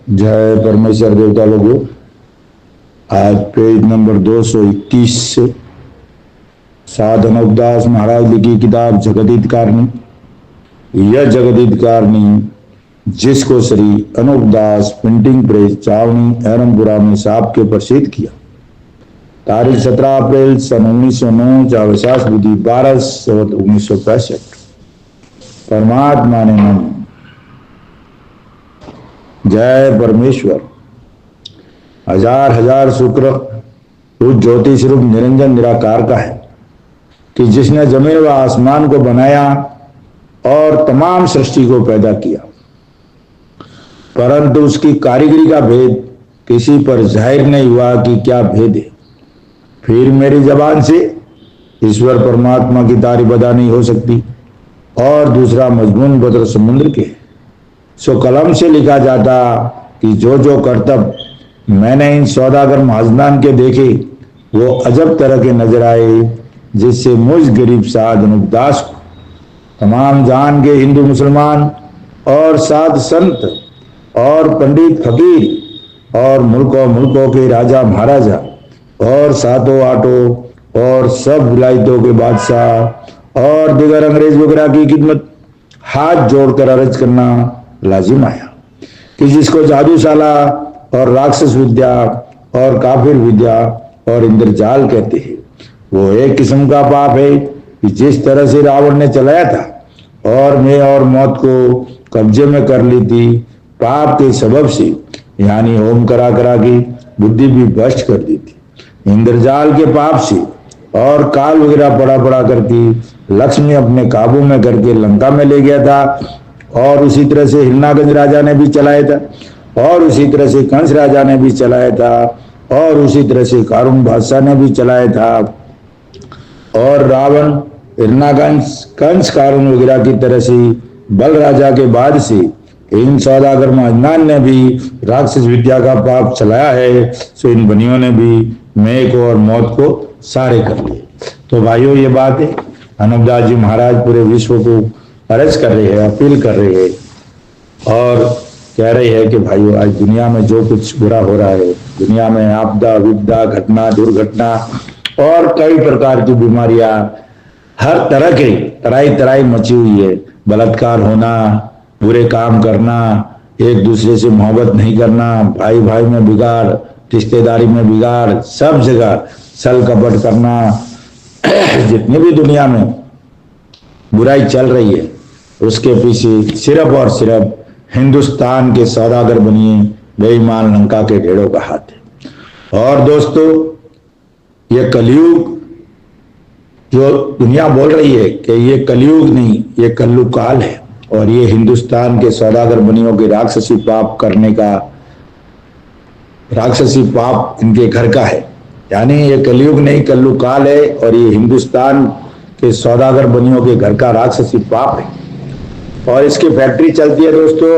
जय परमेश्वर देवता लोगों। आज पेज नंबर 221 से साध अनूपदास महाराज लिखी किताब जगदीत कारणी। यह जगदीत कारणी जिसको श्री अनूपदास प्रिंटिंग प्रेस चावनी एरमपुरा में साहब के प्रसिद्ध किया। तारीख 17 अप्रैल सन 1909 चावसास विधि 12 संवत 1965। परमात्मा ने मन। जय परमेश्वर। हजार हजार शुक्र उस ज्योतिष रूप निरंजन निराकार का है कि जिसने जमीन व आसमान को बनाया और तमाम सृष्टि को पैदा किया, परंतु उसकी कारीगरी का भेद किसी पर जाहिर नहीं हुआ कि क्या भेद है। फिर मेरी जबान से ईश्वर परमात्मा की तारीफ अदा नहीं हो सकती। और दूसरा मजमून बद्र समुद्र के सो कलम से लिखा जाता कि जो जो करतब मैंने इन सौदागर महाजनान के देखे वो अजब तरह के नजर आए, जिससे मुझ गरीब साध अनूपदास को तमाम जान के हिंदू मुसलमान और साध संत और पंडित फकीर और मुल्कों के राजा महाराजा और सातों आठों और सब विलायतों के बादशाह और दिगर अंग्रेज वगैरह की खिदमत हाथ जोड़कर अर्ज करना लाजिम आया कि जिसको जादूशाला और राक्षस विद्या और काफिर विद्या और इंद्रजाल कहते हैं, वो एक किस्म का पाप है कि जिस तरह से रावण ने चलाया था और मैं और मौत को कब्जे में कर ली थी, पाप के सबब से यानी होम करा करा की बुद्धि भी भ्रष्ट कर दी थी। इंद्रजाल के पाप से और काल वगैरह पड़ा करके लक्ष्मी अपने काबू में करके लंका में ले गया था। और उसी तरह से हिरणागंज राजा ने भी चलाया था और उसी तरह से कंस राजा ने भी चलाया था और उसी तरह से कारून बादशाह ने भी चलाया था। और रावण हिरणागंज कंस कारून वगैरह की तरह से बल राजा के बाद से इन सौदागर महाजनान ने भी राक्षस विद्या का पाप चलाया है। सो इन बनियों ने भी मेघ और मौत को सारे कर लिए। तो भाइयों, ये बात है अनूपदास जी महाराज पूरे विश्व को अर्ज कर रहे हैं, अपील कर रहे हैं और कह रहे हैं कि भाइयों, आज दुनिया में जो कुछ बुरा हो रहा है, दुनिया में आपदा विपदा घटना दुर्घटना और कई प्रकार की बीमारियां, हर तरह के तराई मची हुई है। बलात्कार होना, बुरे काम करना, एक दूसरे से मोहब्बत नहीं करना, भाई भाई में बिगाड़, रिश्तेदारी में बिगाड़, सब जगह छल कपट करना, जितनी भी दुनिया में बुराई चल रही है उसके पीछे सिर्फ और सिर्फ हिंदुस्तान के सौदागर बनिए बेईमान लंका के ढेड़ों का हाथ है। और दोस्तों, ये कलयुग जो दुनिया बोल रही है कि ये कलयुग नहीं, ये कल्लु काल है और ये हिंदुस्तान के सौदागर बनियों के राक्षसी पाप करने का, राक्षसी पाप इनके घर का है। यानी ये कलयुग नहीं, कल्लु काल है और ये हिंदुस्तान के सौदागर बनियों के घर का राक्षसी पाप है। और इसकी फैक्ट्री चलती है दोस्तों,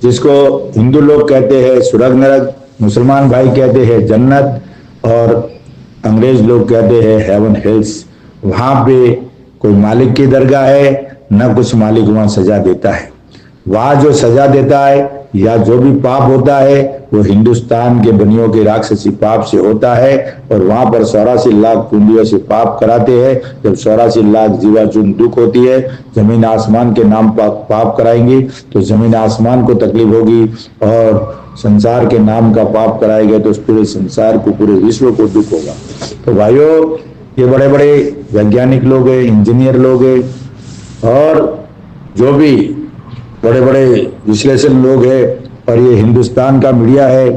जिसको हिंदू लोग कहते हैं स्वर्ग नरक, मुसलमान भाई कहते हैं जन्नत और अंग्रेज लोग कहते हैं हेवन हिल्स। वहां पे कोई मालिक की दरगाह है, न कुछ मालिक वहां सजा देता है। वहां जो सजा देता है या जो भी पाप होता है वो हिंदुस्तान के बनियों के राक्षसी पाप से होता है। और वहां पर 84 लाख कुंडियों से पाप कराते हैं। जब 84 लाख जीवाचून दुख होती है, जमीन आसमान के नाम पाप कराएंगे तो जमीन आसमान को तकलीफ होगी और संसार के नाम का पाप कराएंगे तो पूरे संसार को, पूरे विश्व को दुख होगा। तो भाइयों, ये बड़े बड़े वैज्ञानिक लोग हैं, इंजीनियर लोग हैं और जो भी बड़े बड़े विश्लेषण लोग हैं और ये हिंदुस्तान का मीडिया है,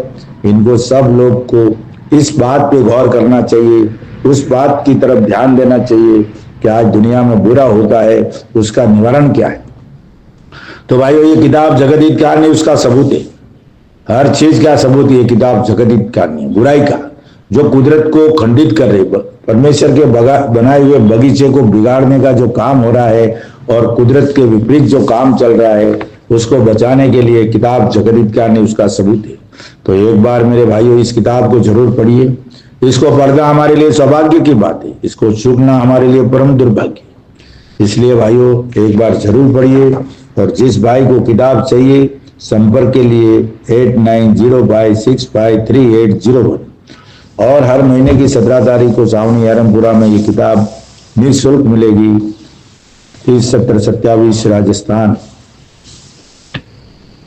इनको सब लोग को इस बात पे गौर करना चाहिए, उस बात की तरफ ध्यान देना चाहिए कि आज दुनिया में बुरा होता है उसका निवारण क्या है। तो भाइयों, ये किताब जगदीत कारणी उसका सबूत है। हर चीज का सबूत ये किताब जगदीत कारणी है। बुराई का जो कुदरत को खंडित कर रही, परमेश्वर के बनाए हुए बगीचे को बिगाड़ने का जो काम हो रहा है और कुदरत के विपरीत जो काम चल रहा है उसको बचाने के लिए किताब जगदीत कारणी उसका सबूत है। तो एक बार मेरे भाइयों, इस किताब को जरूर पढ़िए। इसको पढ़ना हमारे लिए सौभाग्य की बात है, इसको चूकना हमारे लिए परम दुर्भाग्य। इसलिए भाइयों, एक बार जरूर पढ़िए और जिस भाई को किताब चाहिए संपर्क के लिए 8905653801 और हर महीने की 17 तारीख को सावनी हरमपुरा में ये किताब निःशुल्क मिलेगी। 30 सेक्टर 27 राजस्थान।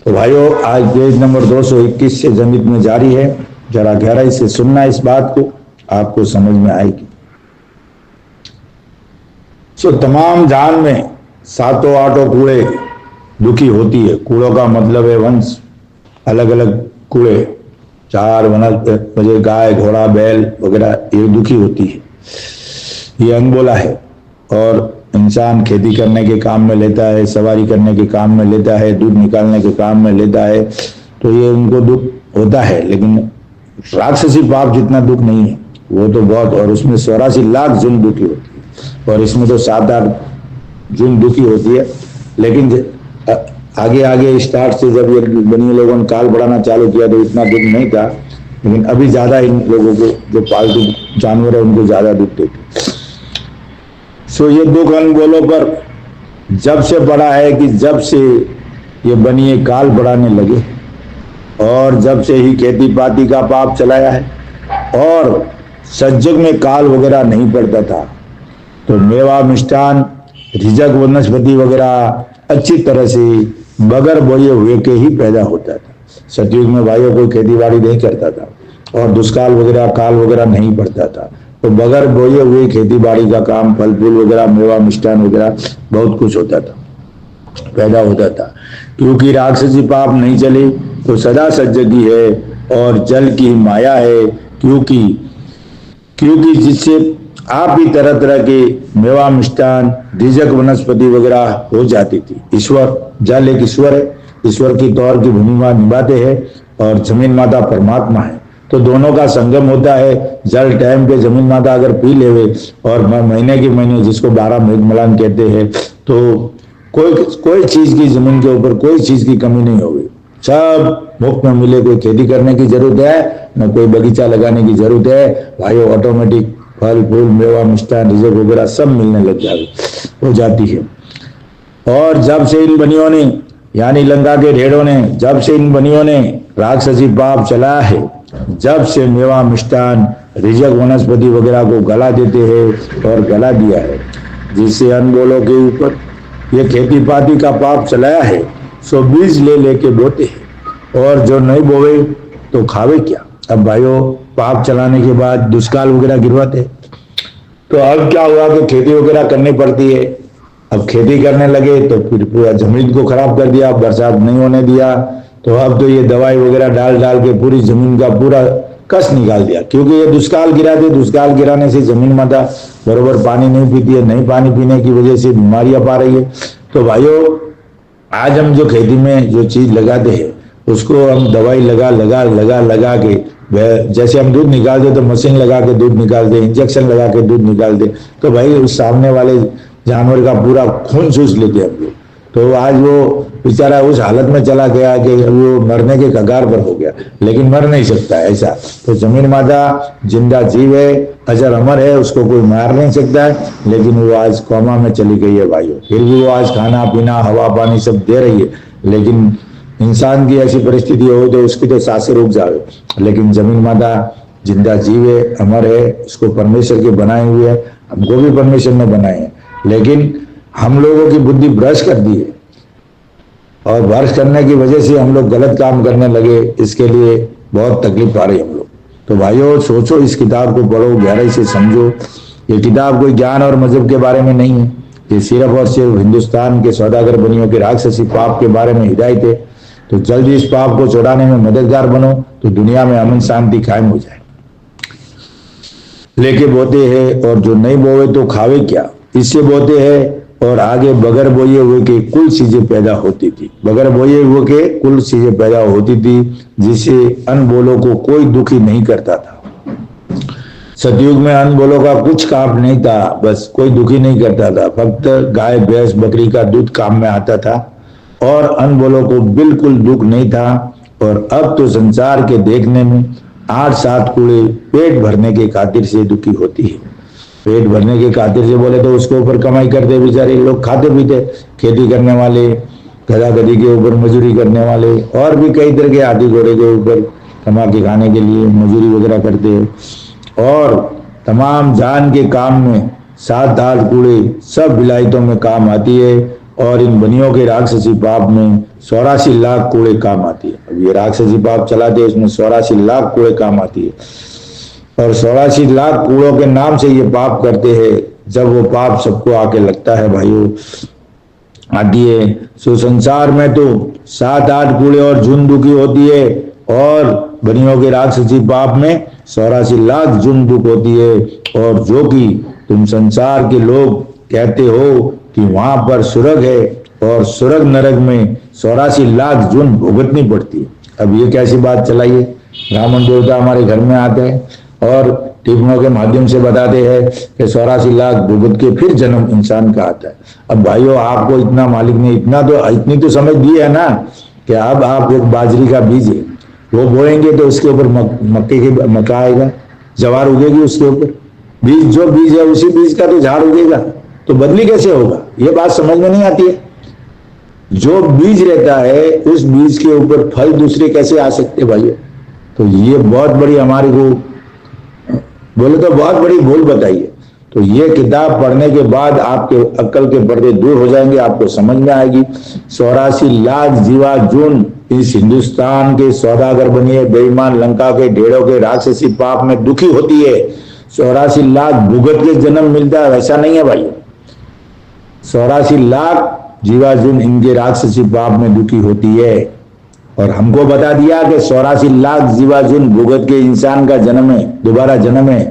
तो भाइयों, आज पेज नंबर 221 से जमित में जारी है। जरा गहराई से सुनना, इस बात को आपको समझ में आएगी। सो तमाम जान में सातों आठों कूड़े दुखी होती है। कूड़ों का मतलब है वंश, अलग अलग कूड़े, चार वनस्पति, गाय घोड़ा बैल वगैरह, ये दुखी होती है। ये अनबोला है। और इंसान खेती करने के काम में लेता है, सवारी करने के काम में लेता है, दूध निकालने के काम में लेता है, तो ये उनको दुख होता है। लेकिन राक्षसी पाप जितना दुख नहीं है, वो तो बहुत, और उसमें 84 लाख जुन दुखी होती है, और इसमें तो 7-8 जुन दुखी होती है। लेकिन आगे आगे स्टार्ट से जब ये बनिए लोगों ने काल बढ़ाना चालू किया तो इतना दुख नहीं था। लेकिन अभी ज्यादा इन लोगों को, जो पालतू जानवर है, उनको ज्यादा दुख देते। सो ये दुख अनबोलों पर जब से पड़ा है कि जब से ये बनिए काल बढ़ाने लगे, और जब से ही खेती पाती का पाप चलाया है, और सज्जग में काल वगैरह नहीं पड़ता था, तो मेवा मिष्ठान रिजक वनस्पति वगैरह अच्छी तरह से बगैर बोए हुए के ही पैदा होता था। सतयुग में भाइयों कोई खेती बाड़ी नहीं करता था, और दुष्काल वगैरह काल वगैरह नहीं पड़ता था, तो बगैर बोए हुए खेती बाड़ी का काम, फल फूल वगैरह, मेवा मिष्ठान वगैरह बहुत कुछ होता था, पैदा होता था। क्योंकि राक्षसी पाप नहीं चले तो सदा सज्जगी है, और जल की माया है। क्योंकि जिससे आप ही तरह तरह के मेवा मिष्ठान रिजक वनस्पति वगैरह हो जाती थी। ईश्वर, जल एक ईश्वर है, ईश्वर की तौर की भूमिका निभाते हैं, और जमीन माता परमात्मा है। तो दोनों का संगम होता है। जल टाइम पे जमीन माता अगर पी लेवे, और महीने के महीने जिसको 12 मेघमलान कहते हैं, तो कोई चीज की जमीन के ऊपर कोई चीज की कमी नहीं होगी। सब मुफ्त में मिले। कोई खेती करने की जरूरत है न कोई बगीचा लगाने की जरूरत है भाइयों, ऑटोमेटिक फल फूल मेवा मिष्ठान रिजक वगैरह सब मिलने लग हो जाती है। और जब से इन बनियों ने, यानी लंका के ढेड़ों ने, जब से इन बनियों ने राक्षसी पाप चलाया है, जब से मेवा मिष्ठान रिजक वनस्पति वगैरह को गला देते हैं और गला दिया है, जिससे अनबोलों के ऊपर ये खेती पाती का पाप चलाया है, सो बीज ले लेके बोते हैं, और जो नहीं बोवे तो खावे क्या। अब भाइयों, पाप चलाने के बाद दुष्काल वगैरह गिरवाते, तो अब क्या हुआ कि खेती वगैरह करनी पड़ती है। अब खेती करने लगे तो फिर पूरा जमीन को खराब कर दिया, बरसात नहीं होने दिया, तो अब तो ये दवाई वगैरह डाल डाल के पूरी जमीन का पूरा कस निकाल दिया। क्योंकि ये दुष्काल गिराते, दुष्काल गिराने से जमीन माता बरोबर पानी नहीं पीती है, नहीं पानी पीने की वजह से बीमारियां पा रही है। तो भाइयों, आज हम जो खेती में जो चीज लगाते हैं, उसको हम दवाई लगा के, जैसे हम दूध निकालते तो मशीन लगा के दूध निकालते, इंजेक्शन लगा के दूध निकालते, तो भाई उस सामने वाले जानवर का पूरा खून चूस लेते हम लोग। तो आज वो बेचारा उस हालत में चला गया कि वो मरने के कगार पर हो गया, लेकिन मर नहीं सकता ऐसा। तो जमीन माता जिंदा जीव है, अजर अमर है, उसको कोई मार नहीं सकता है। लेकिन वो आज कोमा में चली गई है भाइयों। फिर भी वो आज खाना पीना हवा पानी सब दे रही है, लेकिन इंसान की ऐसी परिस्थिति हो तो उसकी तो सांसें रुक जावे। लेकिन जमीन माता जिंदा जीव है, अमर है, उसको परमेश्वर के बनाए हुए है, हमको भी परमेश्वर ने बनाए हैं। लेकिन हम लोगों की बुद्धि भ्रश कर दी है, और भ्रश करने की वजह से हम लोग गलत काम करने लगे। इसके लिए बहुत तकलीफ आ रही है हम लोग। तो भाइयों, सोचो, इस किताब को पढ़ो, गहराई से समझो। ये किताब कोई ज्ञान और मजहब के बारे में नहीं है, ये सिर्फ और सिर्फ हिंदुस्तान के सौदागर बनियों के राक्षसी पाप के बारे में हिदायत है। तो जल्दी इस पाप को छुड़ाने में मददगार बनो, तो दुनिया में अमन शांति कायम हो जाए। लेके बोते हैं, और जो नहीं बोवे तो खावे क्या। इससे बोते हैं, और आगे बगैर बोए हुए के कुल चीजें पैदा होती थी, बगैर बोए हुए के कुल चीजें पैदा होती थी, जिससे अनबोलों को कोई दुखी नहीं करता था। सतयुग में अनबोलों का कुछ काम नहीं था, बस कोई दुखी नहीं करता था। फक्त गाय भैंस बकरी का दूध काम में आता था, और अनबोलों को बिल्कुल दुख नहीं था। और अब तो संसार के देखने में 8-7 कूड़े पेट भरने के खातिर से दुखी होती है। पेट भरने के खातिर से बोले तो उसके ऊपर कमाई करते बेचारे लोग, खाते पीते, खेती करने वाले गधा गधी के ऊपर मजूरी करने वाले, और भी कई तरह के हाथी घोड़े के ऊपर कमा के खाने के लिए मजूरी वगैरह करते हैं। और तमाम जान के काम में 7-8 कूड़े सब विलायतों में काम आती है, और इन बनियों के राक्षसी पाप में 84 लाख कूड़े काम आती है। अब ये राक्षसी पाप चलाते हैं, उसमें 84 लाख कूड़े काम आती है, और 84 लाख कूड़ों के नाम से ये पाप करते हैं। जब वो पाप सबको आके लगता है भाइयों, आती है, सो संसार में तो 7-8 कूड़े और जुन दुखी होती है, और बनियों के राक्षसी पाप में 84 लाख जुन दुख होती है। और जो कि तुम संसार के लोग कहते हो कि वहां पर स्वर्ग है, और स्वर्ग नरक में 84 लाख जुन भुगतनी पड़ती है। अब ये कैसी बात चलाई है? रावण देवता हमारे घर में आते हैं और टिप्पणों के माध्यम से बताते हैं कि 84 लाख भुगत के फिर जन्म इंसान का आता है। अब भाइयों, आपको इतना मालिक ने इतनी तो समझ दी है ना कि अब आप एक बाजरी का बीज है, वो बोएंगे तो उसके ऊपर मक्का आएगा, जवार उगेगी उसके ऊपर। बीज जो बीज है उसी बीज का तो झाड़ उगेगा, तो बदली कैसे होगा? ये बात समझ में नहीं आती है। जो बीज रहता है उस बीज के ऊपर फल दूसरे कैसे आ सकते भाइयों? तो ये बहुत बड़ी हमारे को बोले तो बहुत बड़ी भूल बताइए। तो ये किताब पढ़ने के बाद आपके अक्ल के पर्दे दूर हो जाएंगे, आपको समझ में आएगी। 84 लाख जीवा जून इस हिंदुस्तान के सौदागर बनिए बेईमान लंका के ढेड़ों के राक्षसी पाप में दुखी होती है। 84 लाख भुगत के जन्म मिलता है, वैसा नहीं है भाई। 84 लाख जीवाजुन इनके राक्षसी पाप में दुखी होती है, और हमको बता दिया कि 84 लाख जीवाजुन भुगत के इंसान का जन्म है, दोबारा जन्म है।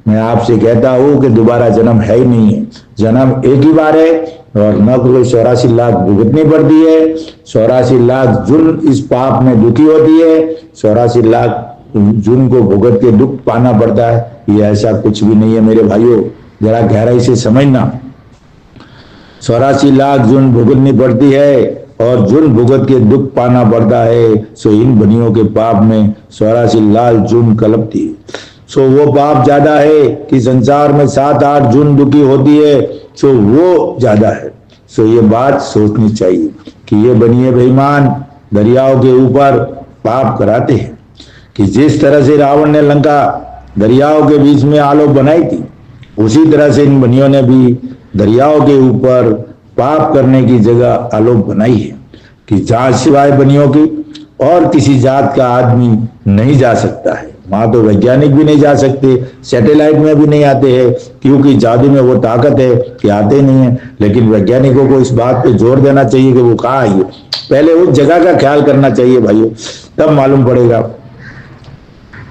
मैं आपसे कहता हूं कि दोबारा जन्म है ही नहीं है, जन्म एक ही बार है, और न कोई 84 लाख भुगतनी पड़ती है। 84 लाख जुन इस पाप में दुखी होती है, 84 लाख जुन को भुगत के दुख पाना पड़ता है। ये ऐसा कुछ भी नहीं है मेरे भाइयों, जरा गहराई से समझना। 84 लाख जुन भुगतनी पड़ती है, और जुन भुगत के दुख पाना पड़ता है। सो इन बनियों के पाप में 84 लाख जुन कलपती है। सो वो पाप ज्यादा है कि संसार में 7-8 जुन दुखी होती है, सो वो ज्यादा है। सो ये बात सोचनी चाहिए कि ये बनिए बेईमान दरियाओं के ऊपर पाप कराते हैं, कि जिस तरह से रावण ने लंका दरियाओं के बीच में आलोक बनाई थी, उसी तरह से इन बनियों ने भी दरियाओं के ऊपर पाप करने की जगह आलोक बनाई है, कि जहां सिवाय बनियों की और किसी जात का आदमी नहीं जा सकता है। वहां तो वैज्ञानिक भी नहीं जा सकते, सैटेलाइट में भी नहीं आते हैं, क्योंकि जादू में वो ताकत है कि आते नहीं है। लेकिन वैज्ञानिकों को इस बात पे जोर देना चाहिए कि वो कहाँ है, पहले उस जगह का ख्याल करना चाहिए भाइयों, तब मालूम पड़ेगा।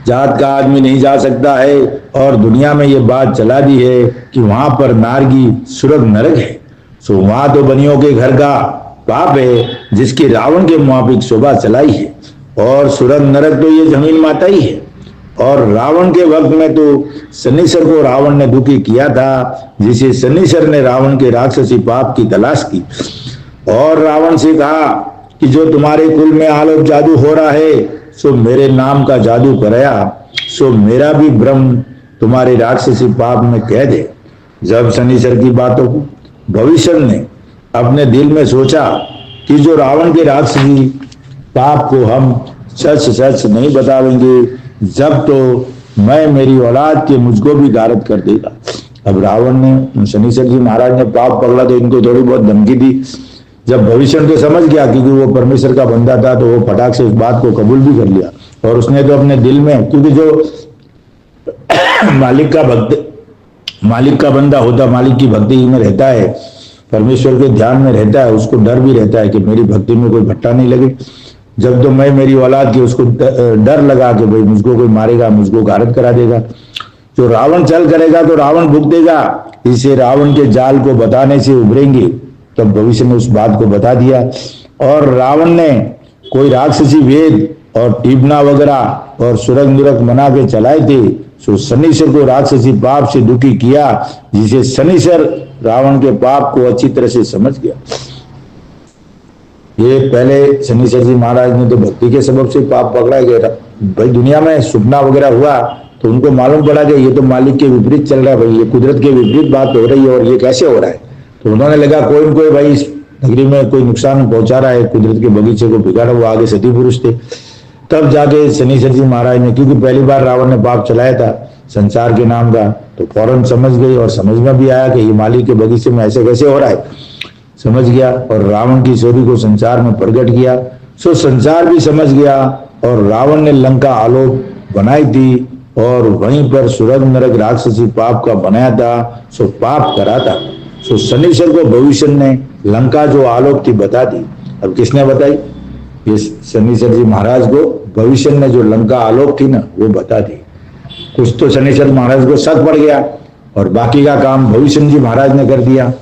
जात का आदमी नहीं जा सकता है, और दुनिया में ये बात चला दी है कि वहां पर नारगी स्वर्ग नरक है। सो वहां तो बनियों के घर का पाप है, जिसकी रावण के मुआफिक शोभा चलाई है, और स्वर्ग नरक तो ये जमीन माता ही है। और रावण के वक्त में तो शनिश्चर को रावण ने दुखी किया था, जिसे शनिश्चर ने रावण के राक्षसी पाप की तलाश की, और रावण से कहा कि जो तुम्हारे कुल में आलोक जादू हो रहा है, सो मेरे नाम का जादू कराया, सो मेरा भी ब्रह्म तुम्हारे राक्षसी पाप में कह दे। जब शनिश्चर की बातों को भविष्य ने अपने दिल में सोचा कि जो रावण के राक्षसी पाप को हम सच सच नहीं बतावेंगे, जब तो मैं मेरी औलाद के मुझको भी गारत कर देगा। अब रावण ने, शनिश्चर जी महाराज ने पाप पकड़ा तो इनको थोड़ी बहुत धमकी दी। जब भविष्य तो समझ गया क्योंकि वो परमेश्वर का बंदा था, तो वो फटाक से उस बात को कबूल भी कर लिया, और उसने तो अपने दिल में, क्योंकि जो मालिक का बंदा होता, मालिक की भक्ति में रहता है, परमेश्वर के ध्यान में रहता है, उसको डर भी रहता है कि मेरी भक्ति में कोई भट्टा नहीं लगे। जब तो मैं मेरी औलाद की, उसको डर लगा कि भाई मुझको कोई मारेगा, मुझको गारत करा देगा। जो रावण चल करेगा तो रावण भुगतेगा, इसे रावण के जाल को बताने से उभरेंगे। तब भविष्य ने उस बात को बता दिया, और रावण ने कोई राक्षसी वेद और टीपना वगैरह और सुरग निरक बना के चलाए थे। सो शनिश्चर को राक्षसी पाप से दुखी किया, जिसे शनिश्चर रावण के पाप को अच्छी तरह से समझ गया। ये पहले शनिश्चर जी महाराज ने तो भक्ति के सबब से पाप पकड़ा गया। भाई दुनिया में सुपना वगैरह हुआ तो उनको मालूम पड़ा कि ये तो मालिक के विपरीत चल रहा है, भाई ये कुदरत के विपरीत बात हो रही है, और ये कैसे हो रहा है। तो उन्होंने लगा कोई न कोई भाई नगरी में कोई नुकसान पहुंचा रहा है, कुदरत के बगीचे को बिगाड़ा, वो आगे सती पुरुष थे। तब जाके शनिश्चर जी महाराज ने, क्योंकि पहली बार रावण ने पाप चलाया था संसार के नाम का, तो फौरन समझ गई और समझ में भी आया कि ये माली के बगीचे में ऐसे कैसे हो रहा है, समझ गया और रावण की चोरी को संसार में प्रकट किया। सो संसार भी समझ गया और रावण ने लंका आलोक बनाई थी और वहीं पर स्वर्ग नरक राक्षसी पाप का बनाया था, सो पाप करा था। सो शनिश्चर को भविष्य ने लंका जो आलोक थी बता दी। अब किसने बताई? ये शनिश्चर जी महाराज को भविष्य ने जो लंका आलोक थी ना वो बता दी। कुछ तो शनिश्चर महाराज को शक पड़ गया और बाकी का काम भविष्य जी महाराज ने कर दिया।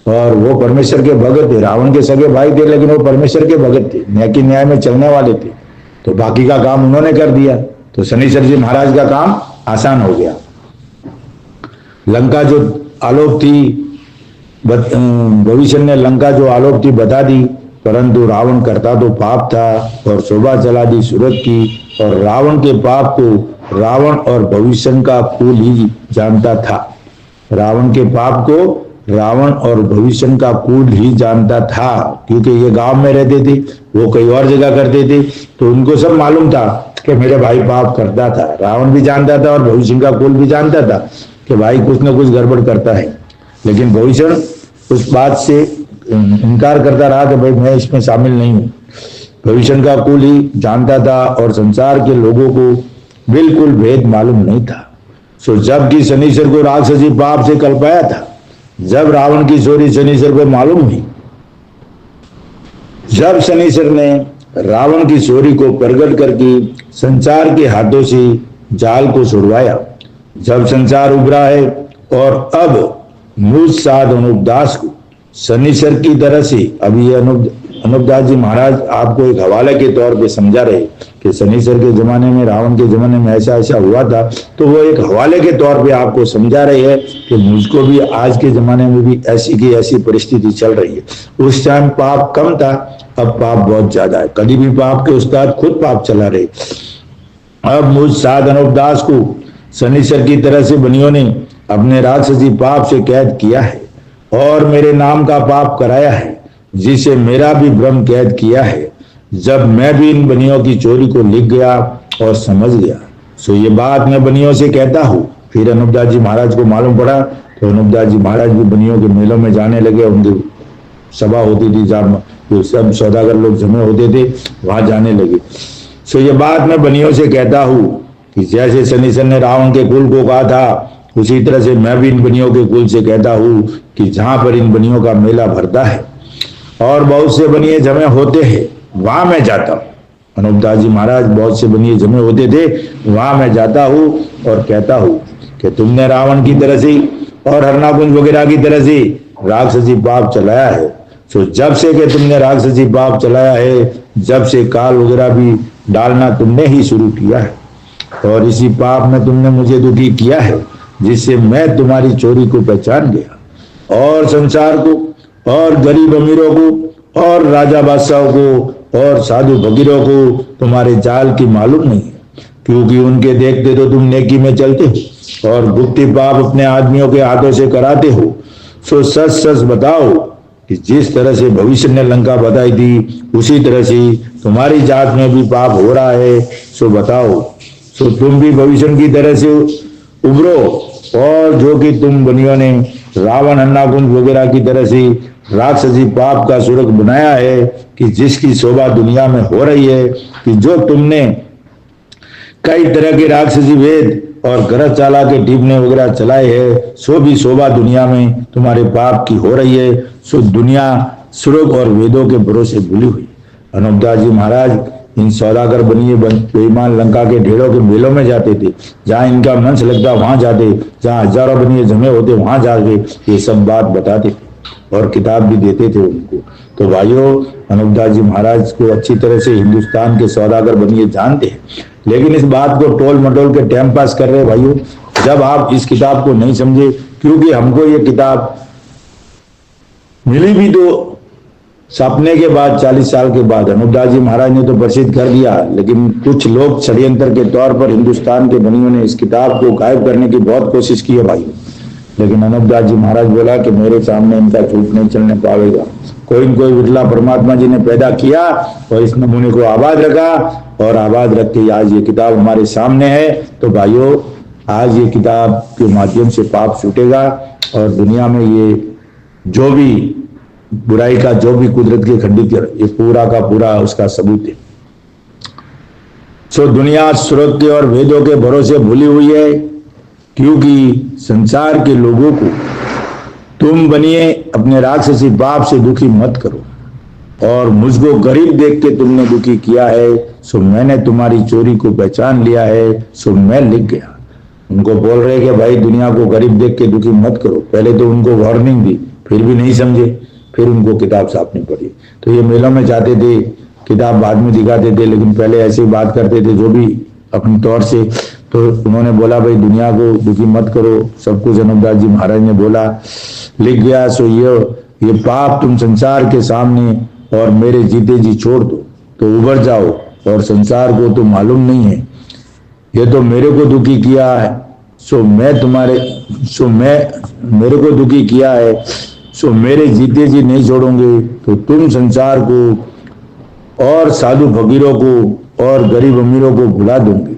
और वो परमेश्वर के भगत थे, रावण के सगे भाई थे लेकिन वो परमेश्वर के भगत थे, न्याय की न्याय में चलने वाले थे, तो बाकी का काम उन्होंने कर दिया। तो शनिश्चर जी महाराज का काम आसान हो गया। लंका जो आलोक थी, भविष्य ने लंका जो आलोक थी बता दी, परंतु रावण करता तो पाप था और शोभा चला दी सूरत की। और रावण के पाप को रावण और भविष्य का कुल ही जानता था। रावण के पाप को रावण और भविष्य का कुल ही जानता था, क्योंकि ये गांव में रहते थे, वो कहीं और जगह करते थे, तो उनको सब मालूम था कि मेरे भाई पाप करता था। रावण भी जानता था और भविष्य का कुल भी जानता था कि भाई कुछ ना कुछ गड़बड़ करता है, लेकिन भविष्य उस बात से इनकार करता रहा कि भाई मैं इसमें शामिल नहीं हूं। भविष्य का कुल ही जानता था और संसार के लोगों को बिल्कुल भेद मालूम नहीं था। सो जबकि शनिश्चर को राक्षसी पाप से कल्पाया था, जब रावण की चोरी शनिश्चर को मालूम हुई, जब शनिश्चर ने रावण की चोरी को प्रकट करके संसार के हाथों से जाल को छुड़वाया, जब संसार उभरा है और अब मुझ साध अनुपदास को शनिश्चर की तरह से, अभी ये अनुपदास जी महाराज आपको एक हवाले के तौर पे समझा रहे कि शनिश्चर के जमाने में, रावण के जमाने में ऐसा ऐसा हुआ था, तो वो एक हवाले के तौर पे आपको समझा रहे हैं कि मुझको भी आज के जमाने में भी ऐसी की ऐसी परिस्थिति चल रही है। उस टाइम पाप कम था, अब पाप बहुत ज्यादा है। कभी भी पाप के उस्ताद खुद पाप चला रहे। अब मुझ साध अनुपदास को शनिश्चर की तरह से बनियों ने अपने राक्षसी पाप से कैद किया है और मेरे नाम का पाप कराया है, जिसे मेरा भी भ्रम कैद किया है। जब मैं भी इन बनियों की चोरी को लिख गया और समझ गया, सो ये बात मैं बनियों से कहता हूँ। फिर अनुपदास जी महाराज को मालूम पड़ा, तो अनुपदास जी महाराज भी बनियों के मेलों में जाने लगे। उनकी सभा होती थी जहाँ जो सब सौदागर लोग जमे होते थे, वहां जाने लगे। सो ये बात मैं बनियों से कहता हूँ कि जैसे शनिश्चर ने रावण के कुल को कहा था, उसी तरह से मैं भी इन बनियों के कुल से कहता हूँ कि जहां पर इन बनियों का मेला भरता है और बहुत से बनिए जमे होते हैं, वहां मैं जाता हूँ। अनुपदास जी महाराज बहुत से बनिए जमे होते थे, वहां मैं जाता हूँ और कहता हूँ कि तुमने रावण की तरह से और हरनाकुंज वगैरह की तरह से राक्षसी पाप चलाया है। तो जब से कि तुमने राक्षसी पाप चलाया है, जब से काल वगैरह भी डालना तुमने ही शुरू किया है और इसी पाप में तुमने मुझे दुखी किया है, जिससे मैं तुम्हारी चोरी को पहचान गया और संसार को और गरीब अमीरों को और राजा बादशाहों को और साधु फकीरों को तुम्हारे जाल की मालूम नहीं है, क्योंकि उनके देखते तो तुम नेकी में चलते हो और गुप्ती पाप अपने आदमियों के हाथों से कराते हो। सो सच सच बताओ कि जिस तरह से भविष्य ने लंका बताई थी, उसी तरह से तुम्हारी जात में भी पाप हो रहा है। सो बताओ, सो तुम भी भविष्य की तरह से उभरो और जो कि तुम बनियों ने रावण हन्नाकुंज वगैरह की तरह से राक्षसी पाप का सुरग बनाया है, कि जिसकी शोभा दुनिया में हो रही है, कि जो तुमने कई तरह के राक्षसी वेद और ग्रह चाला के टीपने वगैरह चलाए हैं, सो भी शोभा दुनिया में तुम्हारे पाप की हो रही है। सो दुनिया सुरग और वेदों के भरोसे भूली हुई। अनुपदास जी महाराज इन सौदागर बनिए बेईमान लंका के ढेरों के मेलों में जाते थे, जहां इनका मंच लगता वहां जाते, जहां हजारों बनिए जमे होते वहां जाके ये सब बात बताते थे और किताब भी देते थे उनको। तो भाइयों, अनुपदास जी महाराज को अच्छी तरह से हिंदुस्तान के सौदागर बनिए जानते हैं, लेकिन इस बात को टोल मटोल के टाइम पास कर रहे भाइयों। जब आप इस किताब को नहीं समझे, क्योंकि हमको ये किताब मिली भी तो सपने के बाद 40 साल के बाद। अनुपदास जी महाराज ने तो प्रसिद्ध कर दिया, लेकिन कुछ लोग षड्यंत्र के तौर पर हिंदुस्तान के बनियों ने इस किताब को गायब करने की बहुत कोशिश की है भाई। लेकिन अनुपदास जी महाराज बोला कि मेरे सामने इनका झूठ नहीं चलने पाएगा। कोई न कोई विरला परमात्मा जी ने पैदा किया और इस नमूने को आबाद रखा और आबाद रख के आज ये किताब हमारे सामने है। तो भाइयों, आज ये किताब के माध्यम से पाप छूटेगा और दुनिया में ये जो भी बुराई का जो भी कुदरत के खंडित ये पूरा का पूरा उसका सबूत है। सो दुनिया स्रोत और वेदों के भरोसे भूली हुई है, क्योंकि संसार के लोगों को तुम बनिए अपने राक्षसी बाप से दुखी मत करो और मुझको गरीब देख के तुमने दुखी किया है, सो मैंने तुम्हारी चोरी को पहचान लिया है, सो मैं लिख गया। उनको बोल रहे कि भाई दुनिया को गरीब देख के दुखी मत करो। पहले तो उनको वार्निंग दी, फिर भी नहीं समझे, फिर उनको किताब छापनी पड़ी। तो ये मेलों में जाते थे, किताब बाद में दिखाते थे, लेकिन पहले ऐसे ही बात करते थे जो भी अपने तौर से। तो उन्होंने बोला भाई दुनिया को दुखी मत करो, सब कुछ अनूपदास जी महाराज ने बोला, लिख गया। सो ये पाप तुम संसार के सामने और मेरे जीते जी छोड़ दो तो उबर जाओ, और संसार को तो मालूम नहीं है, ये तो मेरे को दुखी किया है, मेरे को दुखी किया है, सो मेरे जीते जी नहीं छोड़ोगे तो तुम संसार को और साधु फकीरों को और गरीब अमीरों को भुला दोगे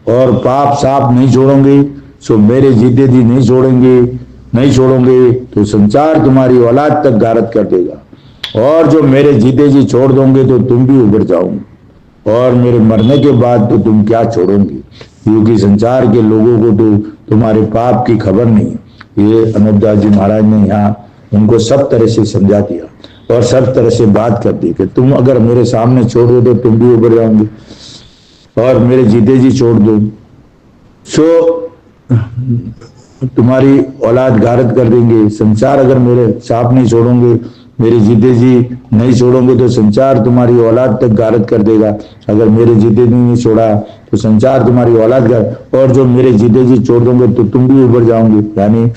और पाप साप नहीं छोड़ोगे, सो मेरे जीते जी नहीं छोड़ोगे तो संसार तुम्हारी औलाद तक गारत कर देगा, और जो मेरे जीते जी छोड़ दोगे तो तुम भी उबर जाओगे, और मेरे मरने के बाद तो तुम क्या छोड़ोगे, क्योंकि संसार के लोगों को तो तुम्हारे पाप की खबर नहीं है। ये अनूपदास जी महाराज ने यहाँ उनको सब तरह से समझा दिया और सब तरह से बात कर दी कि तुम अगर मेरे सामने छोड़ दो तो तुम भी उबर जाओगे और मेरे जीते जी छोड़ दो सो तुम्हारी औलाद गारत कर देंगे। संसार अगर मेरे साथ नहीं छोड़ोगे, मेरे जीते जी नहीं छोड़ोगे तो संसार तुम्हारी औलाद तक गारत कर देगा, अगर मेरे जीते जी नहीं छोड़ा तो संसार तुम्हारी औलाद का, और जो मेरे जीते जी छोड़ दोगे तो तुम भी उबर जाओगे। यानी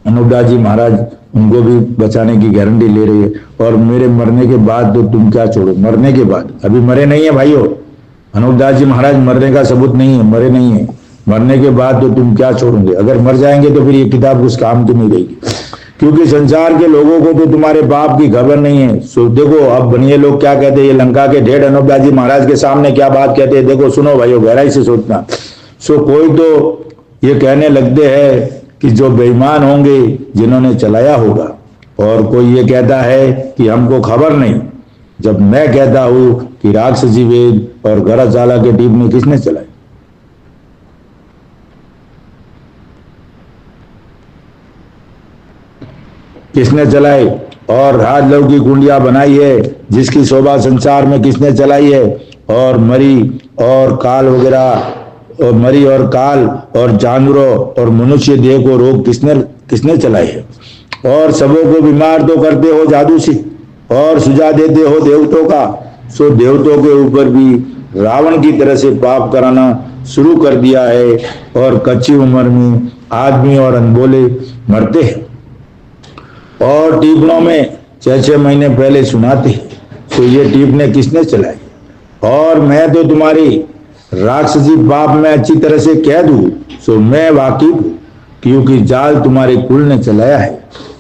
अनूपदास जी महाराज उनको भी बचाने की गारंटी ले रही है। और मेरे मरने के बाद तो तुम क्या छोड़ो, मरने के बाद, अभी मरे नहीं है भाइयों, अनूपदास जी महाराज मरने का सबूत नहीं है, मरे नहीं है, मरने के बाद तो तुम क्या छोड़ोगे, अगर मर जाएंगे तो फिर ये किताब उस काम की नहीं रहेगी, क्योंकि संसार के लोगों को तो तुम्हारे बाप की खबर नहीं है। सो देखो अब बनिए लोग क्या कहते हैं, ये लंका के ढेर अनूपदास जी महाराज के सामने क्या बात कहते हैं, देखो सुनो भाइयों, गहराई से सोचना। सो कोई तो ये कहने लगते हैं कि जो बेईमान होंगे जिन्होंने चलाया होगा, और कोई ये कहता है कि हमको खबर नहीं। जब मैं कहता हूं कि राक्षसी वेद और गरजशाला के टीम ने किसने चलाए, किसने चलाई, और राजलव की कुंडिया बनाई है जिसकी शोभा संसार में किसने चलाई है, और मरी और काल वगैरह, और मरी और काल और जानवरों और मनुष्य देह को रोग किसने चलाई है, और सबों को बीमार तो करते हो जादू से और सुझा देते हो देवतों का। सो देवतों के ऊपर भी रावण की तरह से पाप कराना शुरू कर दिया है, और कच्ची उम्र में आदमी और अनबोले मरते हैं और टीपनों में 6-6 महीने पहले सुनाते। तो ये टीपने किसने चलाई, और मैं तो तुम्हारी राक्षसी पाप में अच्छी तरह से कह दूं, सो मैं वाकिफ हूं, क्योंकि जाल तुम्हारे कुल ने चलाया है।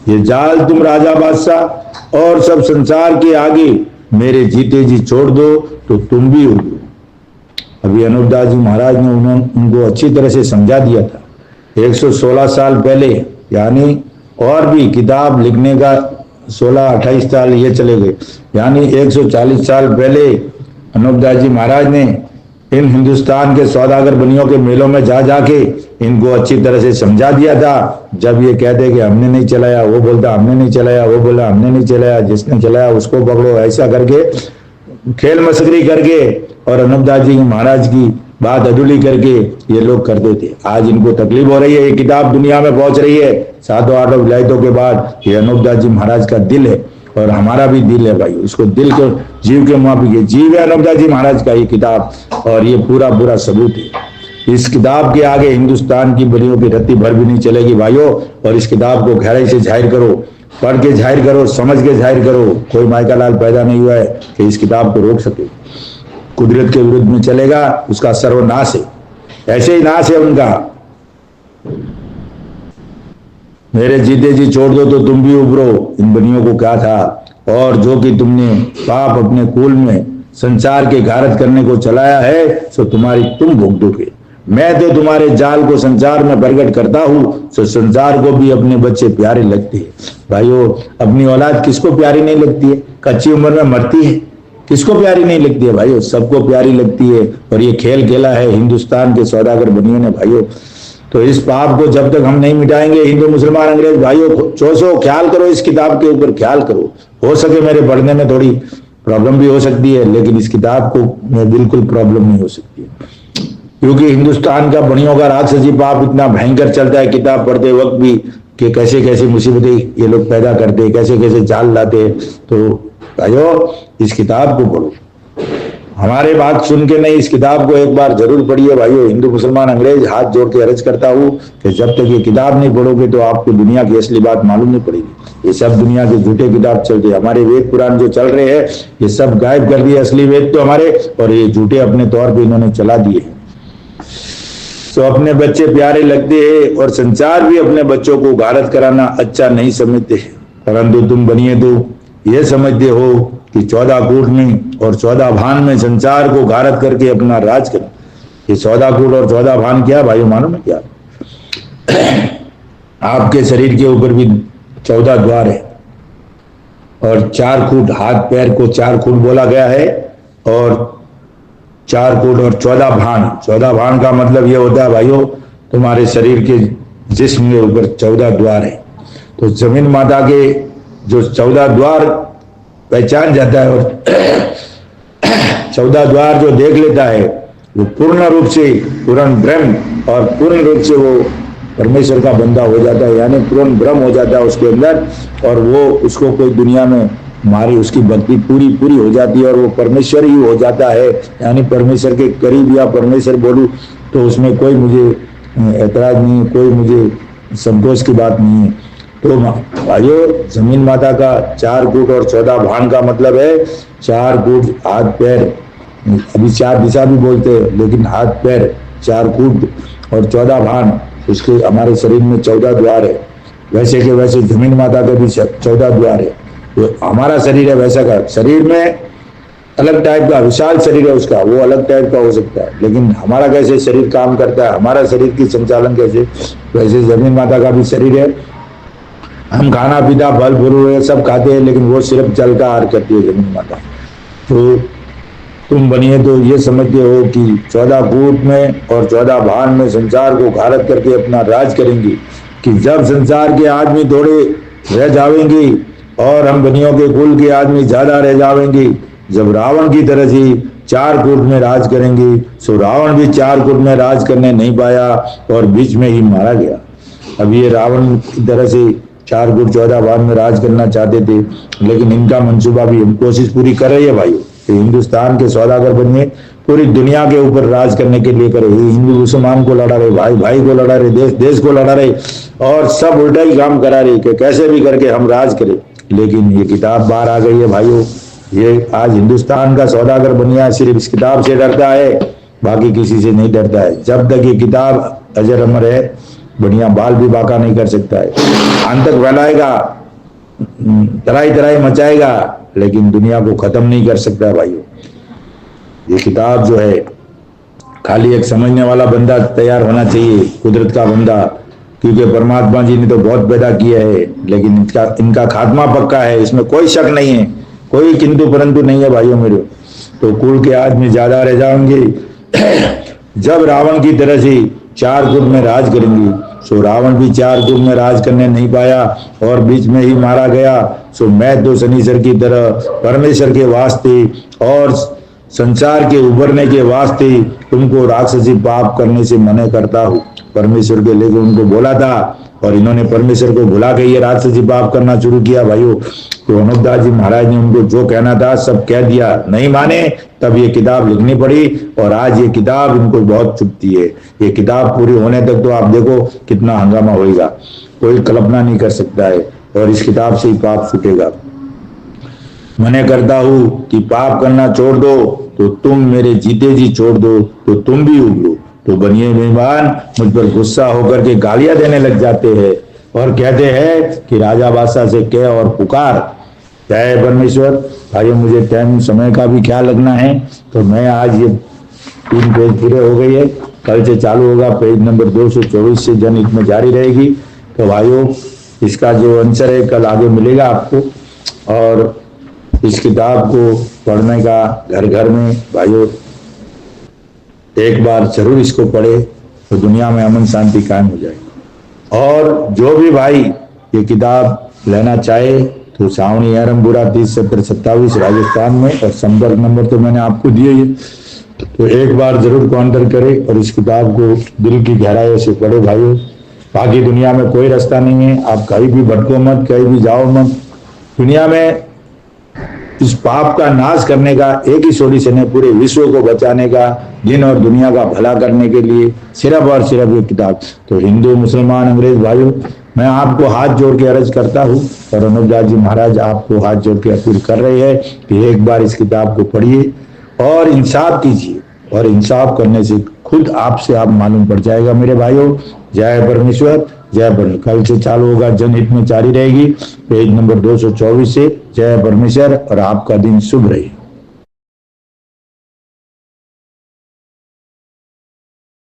ये जाल तुम राजा बादशाह और सब संसार के आगे मेरे जीते जी छोड़ दो तो तुम भी उड़ो। अभी अनूपदास जी महाराज ने उनको अच्छी तरह से समझा दिया था 116 साल पहले, यानी और भी किताब लिखने का 16-28 साल ये चले गए, यानी 140 साल पहले अनूपदास जी महाराज ने इन हिंदुस्तान के सौदागर बनियों के मेलों में जा जाके इनको अच्छी तरह से समझा दिया था। जब ये कहते कि हमने नहीं चलाया, वो बोलता हमने नहीं चलाया, वो बोला हमने नहीं चलाया, जिसने चलाया उसको पकड़ो, ऐसा करके खेल मस्करी करके और अनूपदास जी महाराज की बात अधूरी करके ये लोग करते थे। आज इनको तकलीफ हो रही है, ये किताब दुनिया में पहुंच रही है 7-8 विलायतों के बाद। ये अनूपदास जी महाराज का दिल है और हमारा भी दिल है भाई, इसको दिल के जीव के मुआफिक जीव है अनूपदास जी महाराज का ये किताब, और ये पूरा सबूत है। इस किताब के आगे हिंदुस्तान की बलियों की रत्ती भर भी नहीं चलेगी भाइयों, और इस किताब को गहराई से जाहिर करो, पढ़ के जाहिर करो, समझ के जाहिर करो। कोई मायका लाल पैदा नहीं हुआ है कि इस किताब को रोक सके। कुदरत के विरुद्ध में चलेगा उसका सर्वनाश है, ऐसे ही नाश है उनका। मेरे जीते जी छोड़ दो तो तुम भी उभरो। इन बनियों को क्या था और जो कि तुमने पाप अपने कुल में संसार के घारत करने को चलाया है, सो तुम्हारी तुम भुगतोगे। मैं तो तुम्हारे जाल को संसार में प्रकट करता हूँ, सो संसार को भी अपने बच्चे प्यारे लगते हैं। भाइयों, अपनी औलाद किसको प्यारी नहीं लगती है? कच्ची उम्र में मरती है, किसको प्यारी नहीं लगती है? भाइयों, सबको प्यारी लगती है। और ये खेल खेला है हिंदुस्तान के सौदागर बनियों ने भाइयों। तो इस पाप को जब तक हम नहीं मिटाएंगे, हिंदू मुसलमान अंग्रेज भाइयों, चौसो ख्याल करो, इस किताब के ऊपर ख्याल करो। हो सके मेरे पढ़ने में थोड़ी प्रॉब्लम भी हो सकती है, लेकिन इस किताब को में बिल्कुल प्रॉब्लम नहीं हो सकती, क्योंकि हिंदुस्तान का बनियों का राक्षसी पाप इतना भयंकर चलता है किताब पढ़ते वक्त भी, कि कैसे कैसे मुसीबतें ये लोग पैदा करते, कैसे कैसे जाल लाते। तो भाइयों, इस किताब को पढ़ो, हमारे बात सुन के नहीं, इस किताब को एक बार जरूर पढ़िए भाइयों। हिंदू मुसलमान अंग्रेज हाथ जोड़ के अर्ज करता हूँ कि जब तक ये किताब नहीं पढ़ोगे तो आपको दुनिया की असली बात मालूम नहीं पड़ेगी। ये सब दुनिया के झूठे किताब चलते हैं, हमारे वेद पुराण जो चल रहे हैं ये सब गायब कर दिए असली वेद तो हमारे, और ये झूठे अपने तौर पर इन्होंने चला दिए। तो अपने बच्चे प्यारे लगते हैं और संसार भी अपने बच्चों को गारत कराना अच्छा नहीं समझते, परंतु तुम बनिए तो ये समझते हो कि 14 कूट में और 14 भान में संसार को गारत करके अपना राज करो। ये 14 कूट और 14 भान क्या भाइयों मालूम है क्या? आपके शरीर के ऊपर भी 14 द्वार है और 4 कूट, हाथ पैर को 4 कूट बोला गया है, और 4 कूट और 14 भान। 14 भान का मतलब ये होता है भाइयों, तुम्हारे शरीर के जिस्म के ऊपर 14 द्वार है। तो जमीन माता के जो 14 द्वार पहचान जाता है और 14 द्वार जो देख लेता है वो पूर्ण रूप से पूर्ण ब्रह्म और पूर्ण रूप से वो परमेश्वर का बंदा हो जाता है, यानी पूर्ण ब्रह्म हो जाता है उसके अंदर, और वो उसको कोई दुनिया में हमारी उसकी भक्ति पूरी पूरी हो जाती है और वो परमेश्वर ही हो जाता है, यानी परमेश्वर के करीब या परमेश्वर बोलूं तो उसमें कोई मुझे ऐतराज नहीं है, कोई मुझे संतोष की बात नहीं है। तो भाइयों, जमीन माता का 4 कूट और 14 भान का मतलब है 4 कूट हाथ पैर, अभी 4 दिशा भी बोलते हैं, लेकिन हाथ पैर 4 कूट और 14 भान, उसके हमारे शरीर में 14 द्वार है। वैसे के वैसे जमीन माता के भी 14 द्वार है। तो हमारा शरीर है वैसा का, शरीर में अलग टाइप का विशाल शरीर है उसका, वो अलग टाइप का हो सकता है, लेकिन हमारा कैसे शरीर काम करता है, हमारा शरीर की संचालन कैसे, वैसे जमीन माता का भी शरीर है। हम खाना पीता फल फूल सब खाते हैं, लेकिन वो सिर्फ जल का आहार करती है जमीन माता। तो तुम बनिए तो ये समझते हो कि 14 कूट में और 14 भान में संसार को घारत करके अपना राज करेंगी, कि जब संसार के आदमी थोड़े रह जाएंगे और हम बनियों के कुल के आदमी ज्यादा रह जाएंगे, जब रावण की तरह से 4 कूट में राज करेंगे, सो रावण भी 4 कूट में राज करने नहीं पाया और बीच में ही मारा गया। अब ये रावण की तरह से 4 कूट 14 भान में राज करना चाहते थे, लेकिन इनका मंसूबा भी हम कोशिश पूरी कर रही है भाइयों कि हिंदुस्तान के सौदागर बनिए, पूरी दुनिया के ऊपर राज करने के लिए करे। हिंदू मुसलमान को लड़ा रहे, भाई भाई को लड़ा रहे, देश देश को लड़ा रहे, और सब उल्टा ही काम करा रही कि कैसे भी करके हम राज करें। लेकिन ये किताब बाहर आ गई है भाइयों, ये आज हिंदुस्तान का सौदागर बनिया सिर्फ इस किताब से डरता है, बाकी किसी से नहीं डरता है। जब तक ये किताब अजर अमर है, बनिया बाल भी बाका नहीं कर सकता है। आतंक फैलाएगा, तराई तराई मचाएगा, लेकिन दुनिया को खत्म नहीं कर सकता है भाइयों। ये किताब जो है, खाली एक समझने वाला बंदा तैयार होना चाहिए, कुदरत का बंदा, क्योंकि परमात्मा जी ने तो बहुत पैदा किया है, लेकिन इनका खात्मा पक्का है, इसमें कोई शक नहीं है, कोई किंतु परंतु नहीं है भाइयों मेरे। तो कुल के आदमी ज्यादा रह जाएंगे, जब रावण की तरह से 4 कूट में राज करेंगे, सो रावण भी 4 कूट में राज करने नहीं पाया और बीच में ही मारा गया। सो मैं तो शनिश्चर की तरह परमेश्वर के वास्ते और संसार के उभरने के वास्ते तुमको राक्षसी पाप करने से मना करता हूँ। परमेश्वर के लेके उनको बोला था और इन्होंने परमेश्वर को भुला के ये राक्षसी पाप करना शुरू किया भाइयों। तो अनुपदास जी महाराज ने उनको जो कहना था सब कह दिया, नहीं माने, तब ये किताब लिखनी पड़ी और आज ये किताब इनको बहुत चुभती है। ये किताब पूरी होने तक तो आप देखो कितना हंगामा होगा, कोई कल्पना नहीं कर सकता है, और इस किताब से ही पाप छूटेगा। मने करता हूं कि पाप करना छोड़ दो तो तुम मेरे जीते जी छोड़ दो तो तुम भी उगलो। तो बनिए मेहमान मुझ पर गुस्सा होकर के गालियां देने लग जाते हैं और कहते हैं कि राजा बादशाह से कह और पुकार, जय परमेश्वर। भाइयों, मुझे टाइम समय का भी ख्याल रखना है, तो मैं आज ये 3 पेज पूरे हो गई है, कल से चालू होगा पेज नंबर 224 से जनहित में जारी रहेगी। तो भाइयों, इसका जो आंसर है कल आगे मिलेगा आपको, और इस किताब को पढ़ने का घर घर में भाइयों एक बार जरूर इसको पढ़े, तो दुनिया में अमन शांति कायम हो जाएगी। और जो भी भाई ये किताब लेना चाहे तो सावनी एरमपुरा 307027 राजस्थान में, और संपर्क नंबर तो मैंने आपको दिए ही, तो एक बार जरूर कांटेक्ट करें और इस किताब को दिल की गहराई से पढ़े भाइयों। बाकी दुनिया में कोई रास्ता नहीं है, आप कहीं भी भटको मत, कहीं भी जाओ मत। दुनिया में इस पाप का नाश करने का एक ही सॉल्यूशन है, पूरे विश्व को बचाने का, दिन और दुनिया का भला करने के लिए सिर्फ और सिर्फ ये किताब। तो हिंदू मुसलमान अंग्रेज भाइयों, मैं आपको हाथ जोड़ के अर्ज करता हूँ, और अनुपदास जी महाराज आपको हाथ जोड़ के अपील कर रहे हैं कि एक बार इस किताब को पढ़िए और इंसाफ कीजिए, और इंसाफ करने से खुद आपसे आप मालूम पड़ जाएगा मेरे भाइयों। जय परमेश्वर, जय परमेश्वर। कल से चालू होगा, जनहित में जारी रहेगी, पेज नंबर 224 से। जय परमेश्वर, और आपका दिन शुभ रहे।